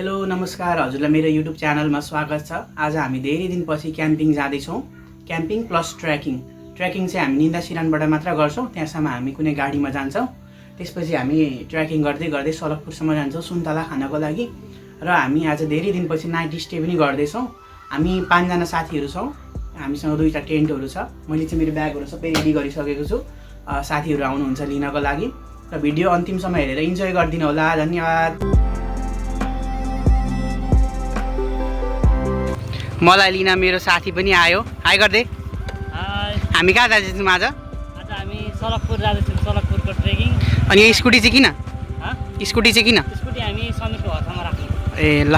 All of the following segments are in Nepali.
हेलो नमस्कार हजुरलाई मेरो युट्युब च्यानलमा स्वागत छ। आज हामी धेरै दिनपछि क्याम्पिङ जाँदैछौँ। क्याम्पिङ प्लस ट्रेकिङ चाहिँ हामी निन्दा सिरानबाट मात्र गर्छौँ। त्यहाँसम्म हामी कुनै गाडीमा जान्छौँ। त्यसपछि हामी ट्रेकिङ गर्दै गर्दै सलकपुरसम्म जान्छौँ सुन्तला खानको लागि। र हामी आज धेरै दिनपछि नाइट स्टे पनि गर्दैछौँ। हामी 5 जना साथीहरू छौँ। हामीसँग 2टा टेन्टहरू छ। मैले चाहिँ मेरो ब्यागहरू सबै रेडी गरिसकेको छु। साथीहरू आउनुहुन्छ लिनको लागि। र भिडियो अन्तिमसम्म हेरेर इन्जोय गरिदिनु होला। धन्यवाद। मलाई लिन मेरो साथी पनि आयो। हाई गर्दै। हाई। हामी कहाँ जाँदैछौँ आज? आज हामी सलकपुर जाँदैछौँ। सलकपुरको ट्रेकिङ। अनि यो स्कुटी चाहिँ किन? स्कुटी चाहिँ किन? स्कुटी हामी समीरको हतमा राख्छौँ। ए ल।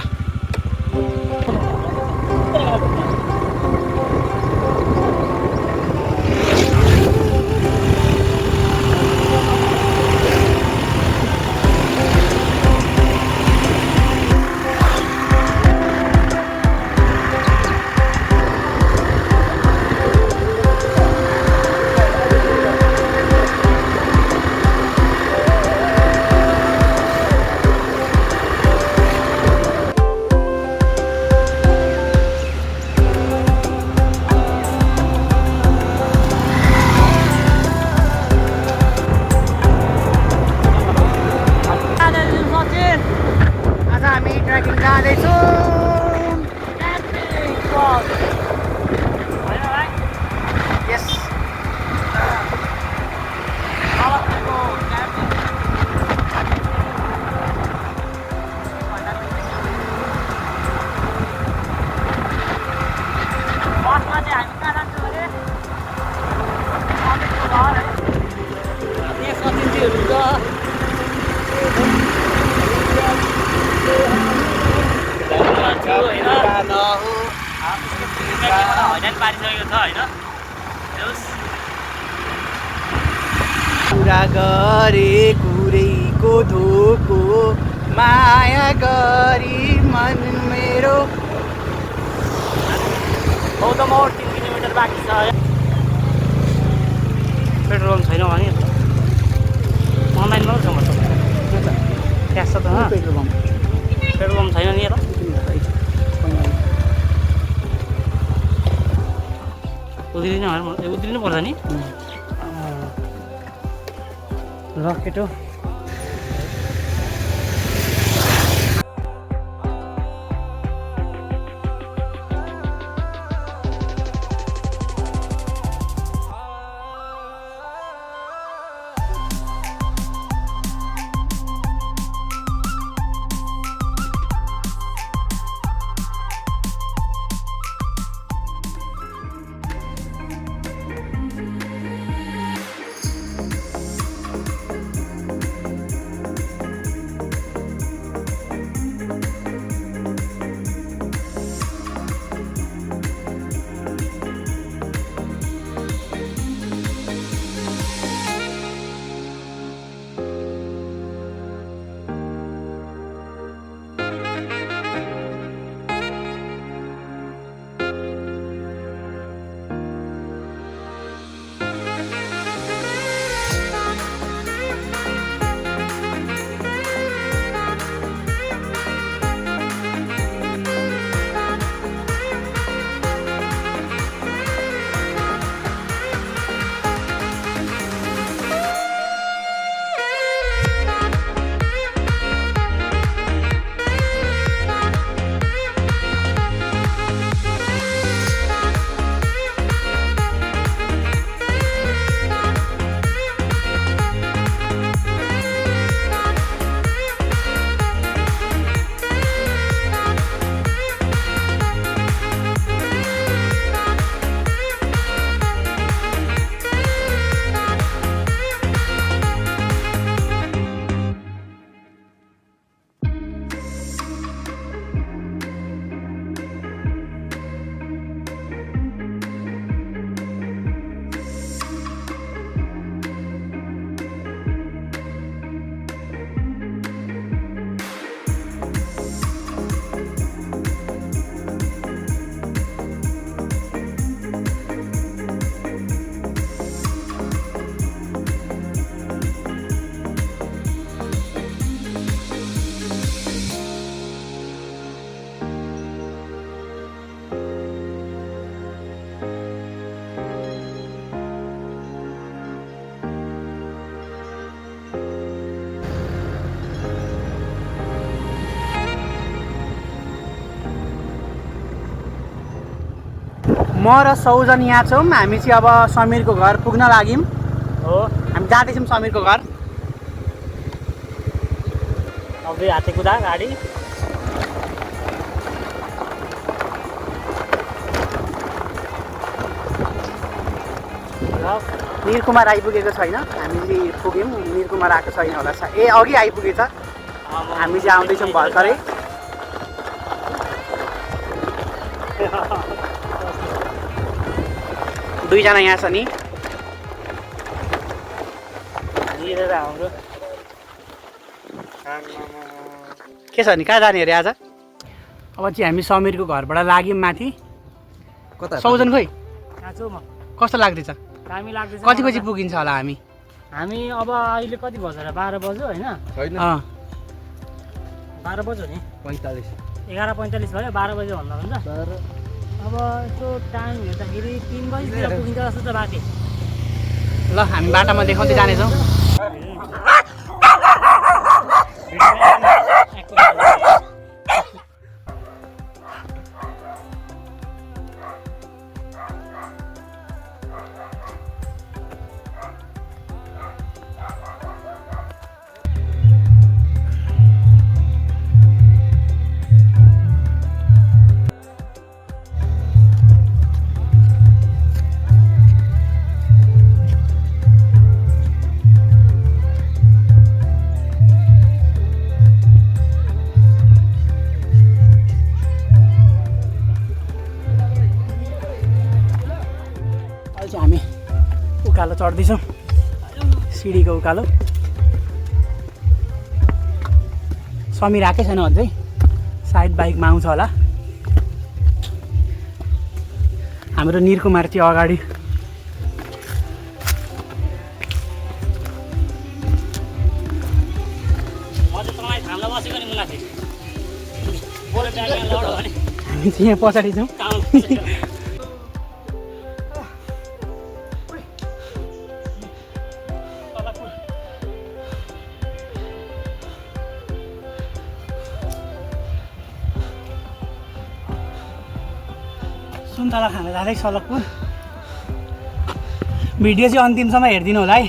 कुरा गरे कुरैको धोको माया गरी मन मेरो। गौतम 3 किलोमिटर बाँकी छ। पेट्रोल छैन भने अनलाइनमा छ मतलब क्यास छ त पेट्रोल पम्प छैन नि त। उद्रिनु पर्छ नि ल केटो। र सौजन यहाँ छौँ। हामी चाहिँ अब समीरको घर पुग्न लाग्यौँ हो हामी जाँदैछौँ समीरको घर। अब 2 हाते कुदा गाडी निरकुमार आइपुगेको छैन। हामी चाहिँ पुग्यौँ, निरकुमार आएको छैन होला। ए अघि आइपुगेछ, हामी चाहिँ आउँदैछौँ भर्खरै। दुईजना यहाँ छ नि। हाम्रो के छ नि, कहाँ जाने अरे आज? अब चाहिँ हामी समीरको घरबाट लाग्यौँ माथि। कता सौजन खोइ यहाँ छु म। कस्तो लाग्दैछ? दामी लाग्दैछ। कति बजी पुगिन्छ होला हामी? हामी अब अहिले कति बज्यो र 12 बज्यो होइन? छैन 12 बज्यो नि, 45 11:45 भयो। 12 बज्यो भन्दा हुन्छ। अब यसो टाइम हेर्दाखेरि 3 बजीतिर पुगिन्छ जस्तो छ बाटे। ल हामी बाटामा देखाउँदै जानेछौँ। हामी उकालो चढ्दैछौँ, सिडीको उकालो। समीर आएकै छैन अझै, सायद बाइकमा आउँछ होला। हाम्रो निरकुमार चाहिँ अगाडि। हामी चाहिँ यहाँ पछाडि छौँ। सुन्तला खान जाँदै सलकपुर। भिडियो चाहिँ अन्तिमसम्म हेरिदिनु होला है।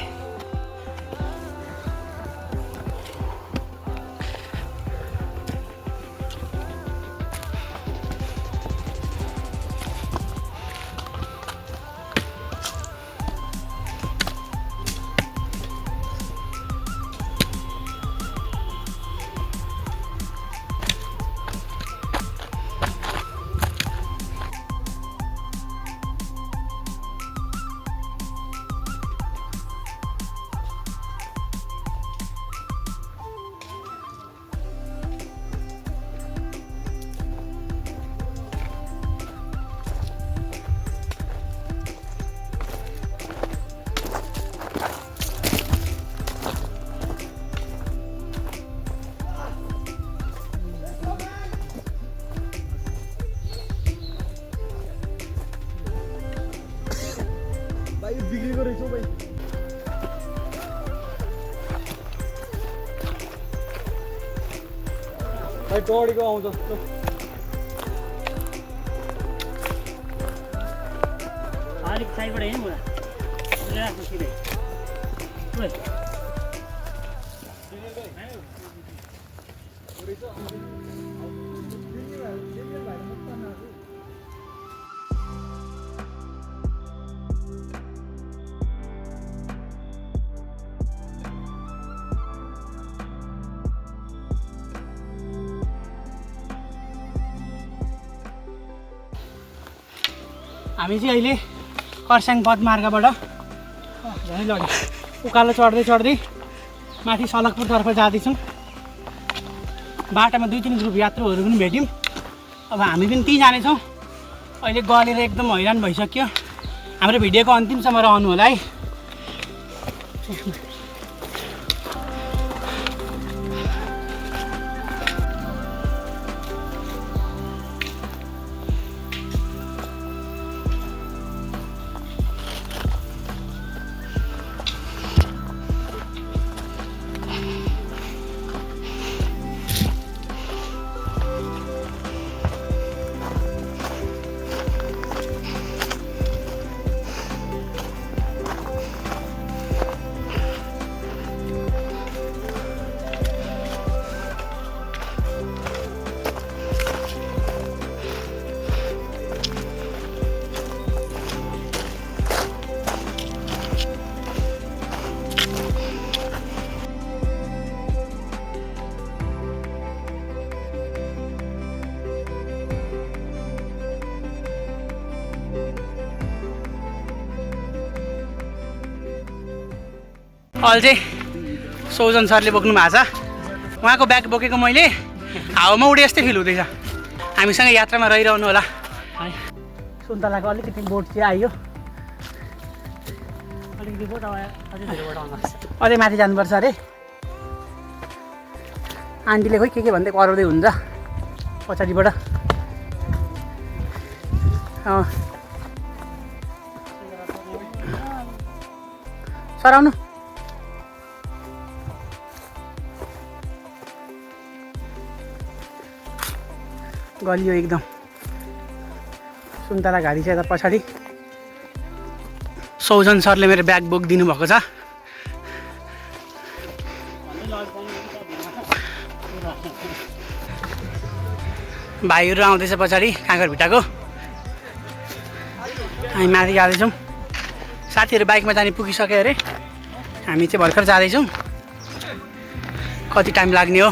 बिग्रेको रहेछ भाइ। भाइ टोडीको आउँछ अलिक साइडबाट हेर्नु होला। राख्नु सिधै। हामी चाहिँ अहिले खरसाङ पदमार्गबाट झनै लड्यो उकालो चढ्दै चढ्दै माथि सलकपुरतर्फ जाँदैछौँ। बाटोमा 2-3 ग्रुप यात्रुहरू पनि भेट्यौँ। अब हामी पनि त्यहीँ जानेछौँ। अहिले गलेर एकदम हैरान भइसक्यो। हाम्रो भिडियोको अन्तिमसम्म रहनु होला है। अहिले चाहिँ सौजन सरले बोक्नु भएको छ। उहाँको ब्याग बोकेको मैले हावामा उडे जस्तै फिल हुँदैछ। हामीसँग यात्रामा रहिरहनु होला है। सुन्तलाको अलिकति बोट चाहिँ आयो, अलिकति बोट अझै धेरै बोट आउनुहोस्। अझै माथि जानुपर्छ अरे। आन्टीले खोइ के भन्दै कराउँदै हुन्छ पछाडिबाट। सर आउनु। गलियो एकदम। सुन्तला घारी चाहिँ यता पछाडि। सौजन सरले मेरो ब्याग बोकिदिनु भएको छ। भाइहरू आउँदैछ पछाडि काँकरभिट्टाको। हामी माथि जाँदैछौँ। साथीहरू बाइकमा जाने पुगिसक्यो अरे। हामी चाहिँ भर्खर जाँदैछौँ। कति टाइम लाग्ने हो।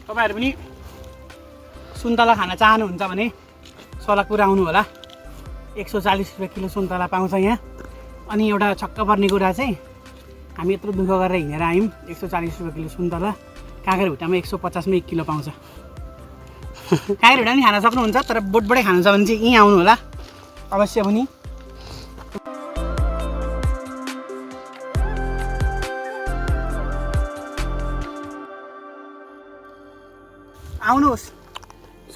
तपाईँहरू पनि सुन्तला खान चाहनुहुन्छ भने सलकपुर आउनु होला। 140 रुपियाँ किलो सुन्तला पाउँछ यहाँ। अनि एउटा छक्क पर्ने कुरा चाहिँ हामी यत्रो दुःख गरेर हिँडेर आयौँ। 140 रुपियाँ किलो सुन्तला काँकरभिट्टामा 150मा 1 किलो पाउँछ। काँकरभिट्टा पनि खान सक्नुहुन्छ, तर बोटबाटै खानु छ भने चाहिँ यहीँ आउनु होला अवश्य पनि। आउनुहोस्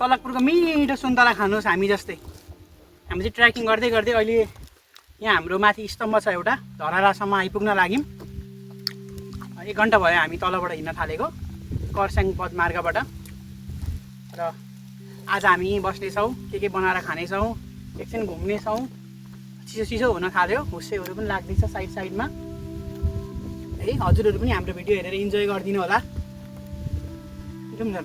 सलकपुरको मिठो सुन्तला खानुहोस्। हामी जस्तै हामी चाहिँ ट्रेकिङ गर्दै गर्दै अहिले यहाँ हाम्रो माथि स्तम्भ छ एउटा, धरालासम्म आइपुग्न लाग्यौँ। 1 घन्टा भयो हामी तलबाट हिँड्न थालेको कर्स्याङ पदमार्गबाट। र आज हामी यहीँ बस्नेछौँ, के बनाएर खानेछौँ, एकछिन घुम्नेछौँ। चिसो चिसो हुन थाल्यो, हुस्सेहरू पनि लाग्दैछ साइड साइडमा है। हजुरहरू पनि हाम्रो भिडियो हेरेर इन्जोय गरिदिनु होला। जाउँ न।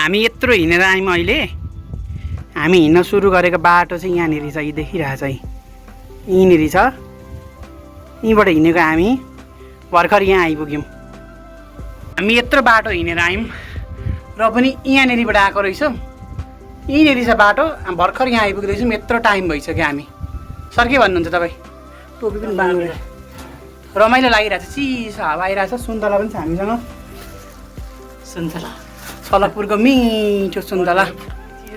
हामी यत्रो हिँडेर आयौँ अहिले। हामी हिँड्न सुरु गरेको बाटो चाहिँ यहाँनिर छ, यी देखिरहेछ यहीँनिर छ। यहीँबाट हिँडेको हामी भर्खर यहाँ आइपुग्यौँ। हामी यत्रो बाटो हिँडेर आयौँ र पनि यहाँनिरबाट आएको रहेछौँ। यहीँनिर छ बाटो, भर्खर यहाँ आइपुग्दैछौँ। यत्रो टाइम भइसक्यो हामी। सर के भन्नुहुन्छ तपाईँ? टोपी पनि बाँध्नु रमाइलो लागिरहेछ, चिसो हावा आइरहेछ। सुन्तला पनि छ हामीसँग। सुन्तला सलकपुरको मिठो सुन्तला।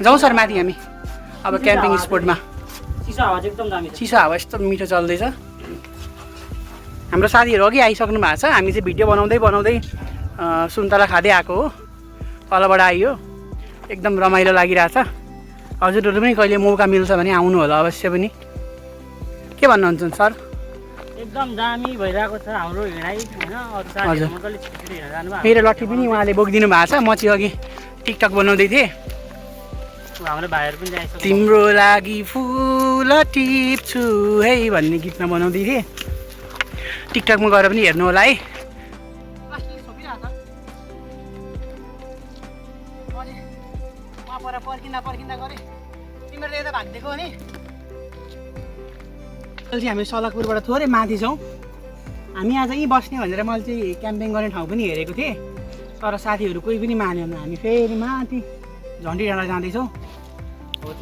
जाउँ सर माथि हामी अब क्याम्पिङ स्पोटमा। चिसो हावा चाहिँ एकदम दामी छ। चिसो हावा यस्तो मिठो चल्दैछ। हाम्रो साथीहरू अघि आइसक्नु भएको छ। हामी चाहिँ भिडियो बनाउँदै बनाउँदै सुन्तला खाँदै आएको हो। तलबाट आइयो, एकदम रमाइलो लागिरहेछ। हजुरहरू पनि कहिले मौका मिल्छ भने आउनु होला अवश्य पनि। के भन्नुहुन्छ सर? एकदम दामी भइरहेको छ हाम्रो हिँडाइ होइन। अरू साथीहरू मजाले छिटो हिँडेर जानुभयो। मेरो लट्ठी पनि उहाँले बोकिदिनु भएको छ। म चाहिँ अघि टिकटक बनाउँदै थिएँ। हाम्रो भाइहरू पनि आइसक्यो। तिम्रो लागि फुल टिप्छु है भन्ने गीतमा बनाउँदै थिएँ। टिकटकमा गएर पनि हेर्नु होला है। पर्खिँदा पर्खिँदा गरेँ तिम्रो त यता भागिदिएको हो नि। चाहिँ हामी सलकपुरबाट थोरै माथि छौँ। हामी आज यहीँ बस्ने भनेर मैले चाहिँ क्याम्पिङ गर्ने ठाउँ पनि हेरेको थिएँ, तर साथीहरू कोही पनि मानेन। हामी फेरि माथि झन्डी डाँडा जाँदैछौँ।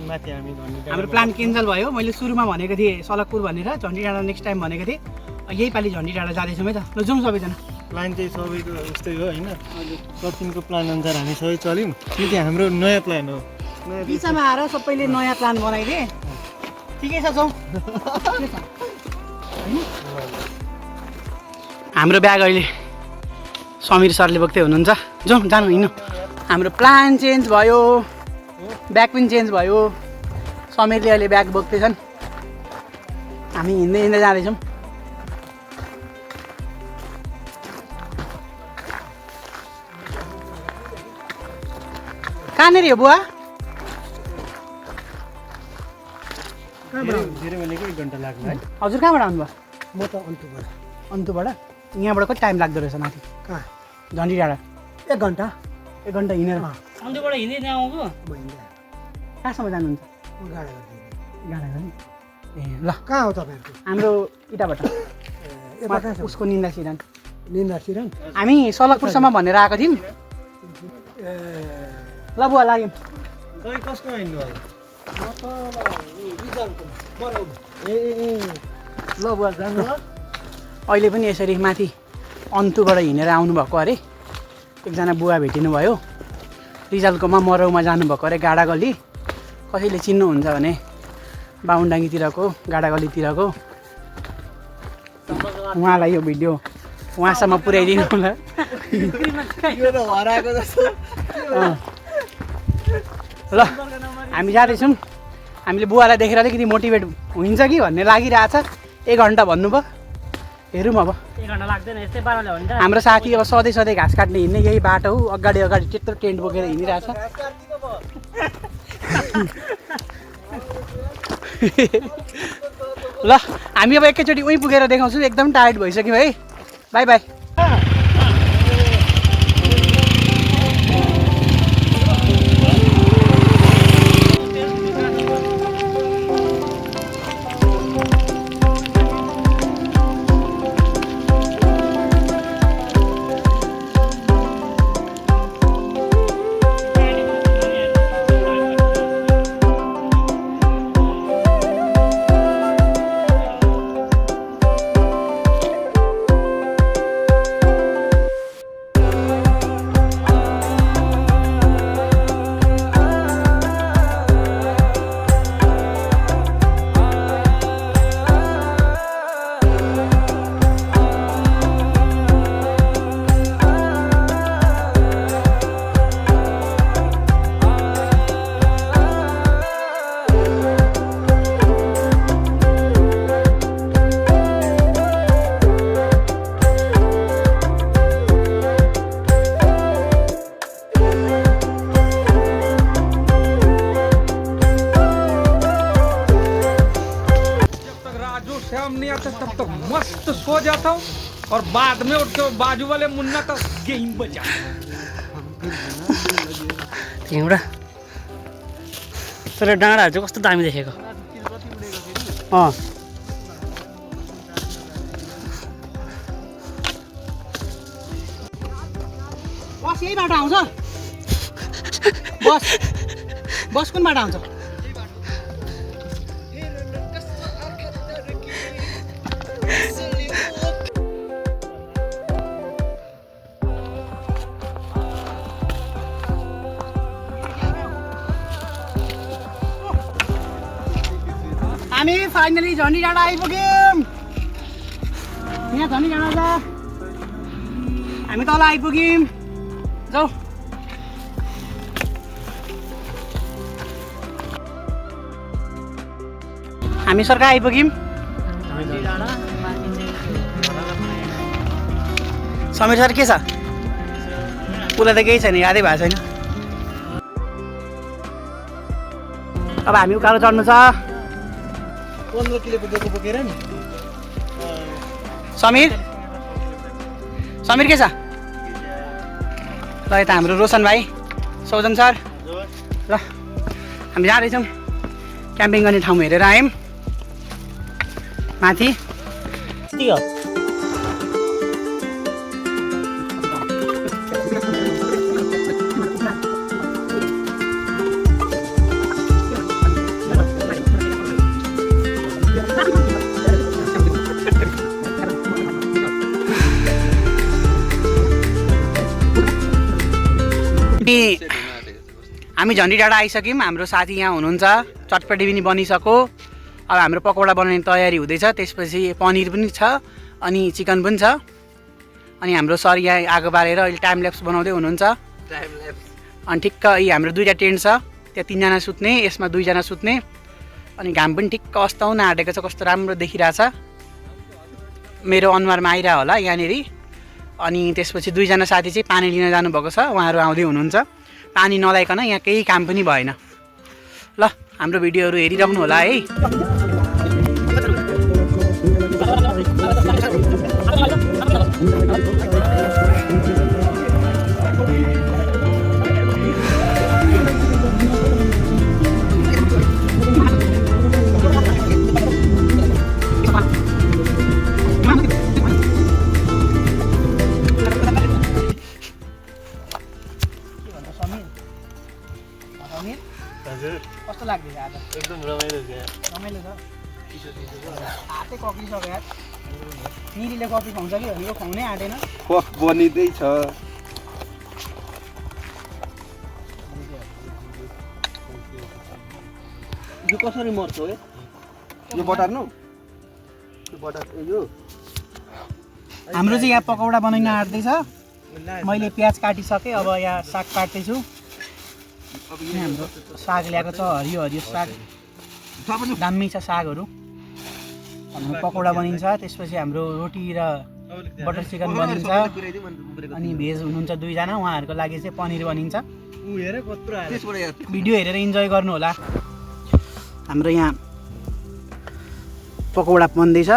माथि हामी हाम्रो प्लान क्यान्सल भयो। मैले सुरुमा भनेको थिएँ सलकपुर भनेर, झन्डी डाँडा नेक्स्ट टाइम भनेको थिएँ। यही पालि झन्डी डाँडा जाँदैछौँ है त। ल जाउँ सबैजना। प्लान चाहिँ सबैको उस्तै हो होइन। कतिको प्लान अनुसार हामी सबै चल्यौँ। यो चाहिँ हाम्रो नयाँ प्लान हो। बिचमा आएर सबैले नयाँ प्लान बनाइदिए। ठिकै छ जाउँ। हाम्रो ब्याग अहिले समीर सरले बोक्दै हुनुहुन्छ। जाउँ जानु हिँड्नु। हाम्रो प्लान चेन्ज भयो, ब्याग पनि चेन्ज भयो। समीरले अहिले ब्याग बोक्दैछन्, हामी हिँड्दै हिँड्दै जाँदैछौँ। कहाँनिर हो बुवा? धेरै भनेको 1 घन्टा लाग्छ है। हजुर कहाँबाट आउनुभयो? म त अन्तुबाट। अन्तुबाट? यहाँबाट कति टाइम लाग्दो रहेछ माथि? कहाँ? झन्डी डाँडा 1 घन्टा। 1 घन्टा हिँडेर? अन्त्यबाट हिँड्दै त्यहाँ आउँछु। म हिँड्दै कहाँसम्म जानुहुन्छ? म गाडा गर्दिनँ। गाडा गरी? ए ल, कहाँ हो तपाईँहरूको? हाम्रो इटाबाट यता कहाँ उसको निन्दा सिरान। निन्दा सिरान? हामी सलकपुरसम्म भनेर आएको थियौँ। ल बुवा लाग्यौँ। तपाईँ कसको हिँड्नु भयो? म त रिजल्टको बनाउनु। ए ल बुवा जानु ल। अहिले पनि यसरी माथि अन्तुबाट हिँडेर आउनुभएको अरे। एकजना बुवा भेटिनुभयो, रिजालकोमा मरौमा जानुभएको अरे, गाडा गल्ली। कसैले चिन्नुहुन्छ भने बाहुनडाङ्गीतिरको गाडा गल्लीतिरको उहाँलाई यो भिडियो उहाँसम्म पुर्याइदिनु होला। यो त हराएको जस्तो। ल हामी जाँदैछौँ। हामीले बुवालाई देखेर अलिकति मोटिभेट हुन्छ कि भन्ने लागिरहेछ। 1 घन्टा भन्नुभयो, हेरौँ अब। 1 घन्टा लाग्दैन, यस्तै पाराले हो नि त। हाम्रो साथी अब सधैँ सधैँ घाँस काट्ने हिँड्ने यही बाटो हो। अगाडि अगाडि त्यत्रो टेन्ट बोकेर हिँडिरहेछ। ल हामी अब एकैचोटि उहीँ पुगेर देखाउँछु। एकदम टायर्ड भइसक्यो है। By by. तब तक मस्त सो जाता हूँ और बाद में उठ के बाजू वाले मुन्ना का गेम बजा। त्यहाँबाट तर डाँडाहरू चाहिँ कस्तो दामी देखेको। बस यही बाटो आउँछ? बस बस कुन बाटो आउँछ? हामी फाइनली झन्डी डाँडा आइपुग्यौँ। यहाँ झन्डी डाँडा छ, हामी तल आइपुग्यौँ। जाऊ। हामी सरकार आइपुग्यौँ। समीर सर के छ? उसलाई त केही छैन, यादै भएको छैन। अब हामी उकालो चढ्नु छ। 15 किलोको बोको बोकेर नि। समीर समीर के छ? ल यता हाम्रो रोशन भाइ, सौजन सर। ल हामी जाँदैछौँ। क्याम्पिङ गर्ने ठाउँ हेरेर आयौँ माथि। हामी झन्डी डाँडा आइसक्यौँ। हाम्रो साथी यहाँ हुनुहुन्छ। चटपटी पनि बनिसक्यो। अब हाम्रो पकौडा बनाउने तयारी हुँदैछ। त्यसपछि पनिर पनि छ अनि चिकन पनि छ। अनि हाम्रो सर यहाँ आगो बालेर अहिले टाइम ल्याप्स बनाउँदै हुनुहुन्छ। अनि ठिक्क यी हाम्रो दुईवटा टेन्ट छ, त्यहाँ 3 जना सुत्ने, यसमा 2 जना सुत्ने। अनि घाम पनि ठिक्क अस्ताउन आँटेको छ, कस्तो राम्रो देखिरहेछ। मेरो अनुहारमा आइरह होला यहाँनिर। अनि त्यसपछि 2 जना साथी चाहिँ पानी लिन जानुभएको छ, उहाँहरू आउँदै हुनुहुन्छ। पानी नलाइकन यहाँ केही काम पनि भएन। ल हाम्रो भिडियोहरू हेरिराख्नु होला है। कस्तो लाग्दैछ आज? एकदम रमाइलो छ। रमाइलो छ। हातै कक्रिसक्यो यार। निरीले कफी खुवाउँछ कि भनेको खुवाउनै आँटेन। बनिँदै छ। यो कसरी मर्छ हो? यो बटार्नु? यो बटार यो हाम्रो चाहिँ यहाँ पकौडा बनाउन आँट्दैछ। मैले प्याज काटिसकेँ, अब यहाँ साग काट्दैछु। यहाँ हाम्रो साग ल्याएको छ, हरियो हरियो साग, दामी छ सागहरू। हाम्रो पकौडा बनिन्छ, त्यसपछि हाम्रो रोटी र बटर चिकन बनिन्छ। अनि भेज हुनुहुन्छ 2 जना, उहाँहरूको लागि चाहिँ पनिर बनिन्छ। भिडियो हेरेर इन्जोय गर्नु होला। हाम्रो यहाँ पकौडा बन्दैछ,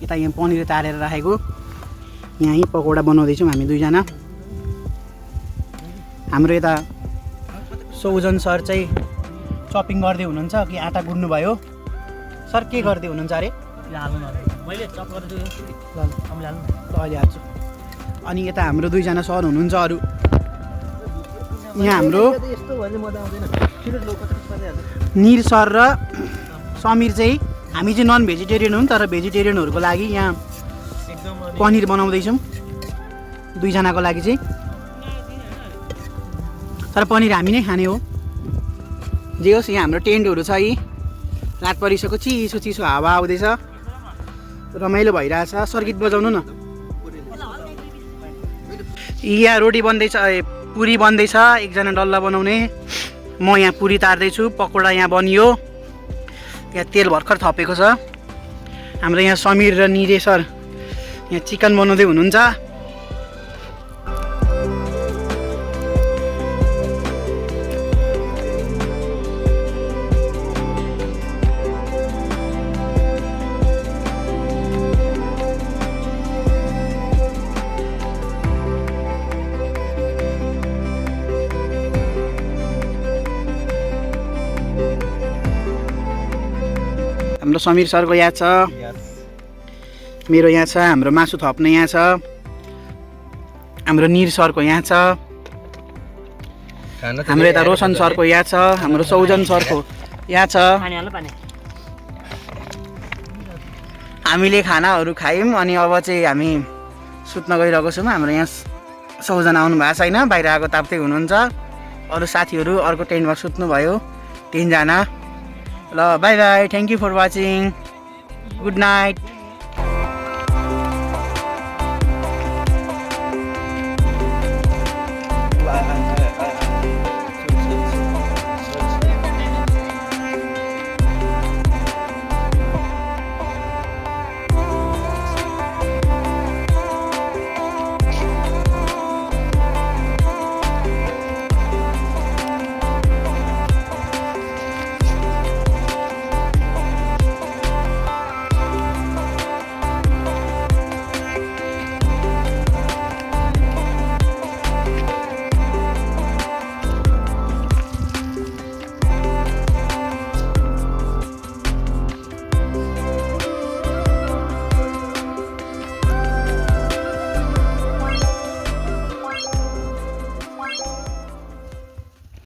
यता यहाँ पनिर तारेर राखेको, यहीँ पकौडा बनाउँदैछौँ हामी 2 जना। हाम्रो यता सौजन सर चाहिँ चपिङ गर्दै हुनुहुन्छ कि आँटा गुड्नु भयो। सर के गर्दै हुनुहुन्छ अरे? मैले चप गर्दै ल अहिले हाल्छु। अनि यता हाम्रो 2 जना सर हुनुहुन्छ अरू। यहाँ हाम्रो यस्तो भने मजा आउँदैन। निर सर र समीर चाहिँ, हामी चाहिँ नन भेजिटेरियन हुन्, तर भेजिटेरियनहरूको लागि यहाँ पनिर बनाउँदैछौँ 2 जनाको लागि चाहिँ। तर पनिर हामी नै खाने हो। जे होस्, यहाँ हाम्रो टेन्टहरू छ। यी रात परिसक्यो, चिसो चिसो हावा आउँदैछ, रमाइलो भइरहेछ। सर्किट बजाउनु न। यहाँ रोटी बन्दैछ, पुरी बन्दैछ, एकजना डल्ला बनाउने। म यहाँ पुरी तार्दैछु, पकौडा यहाँ बनियो, यहाँ तेल भर्खर थपेको छ। हाम्रो यहाँ समीर र निरे सर यहाँ चिकन बनाउँदै हुनुहुन्छ। हाम्रो समीर सरको यहाँ छ, मेरो यहाँ छ, हाम्रो मासु थप्ने यहाँ छ, हाम्रो निर सरको यहाँ छ, हाम्रो यता रोशन सरको यहाँ छ, हाम्रो सौजन सरको यहाँ छ। हामीले खानाहरू खायौँ अनि अब चाहिँ हामी सुत्न गइरहेको छौँ। हाम्रो यहाँ सौजन आउनु भएको छैन, बाहिर आगो ताप्दै हुनुहुन्छ। अरू साथीहरू अर्को टेन्टमा सुत्नुभयो 3 जना। ल bye bye, thank you for watching, good night.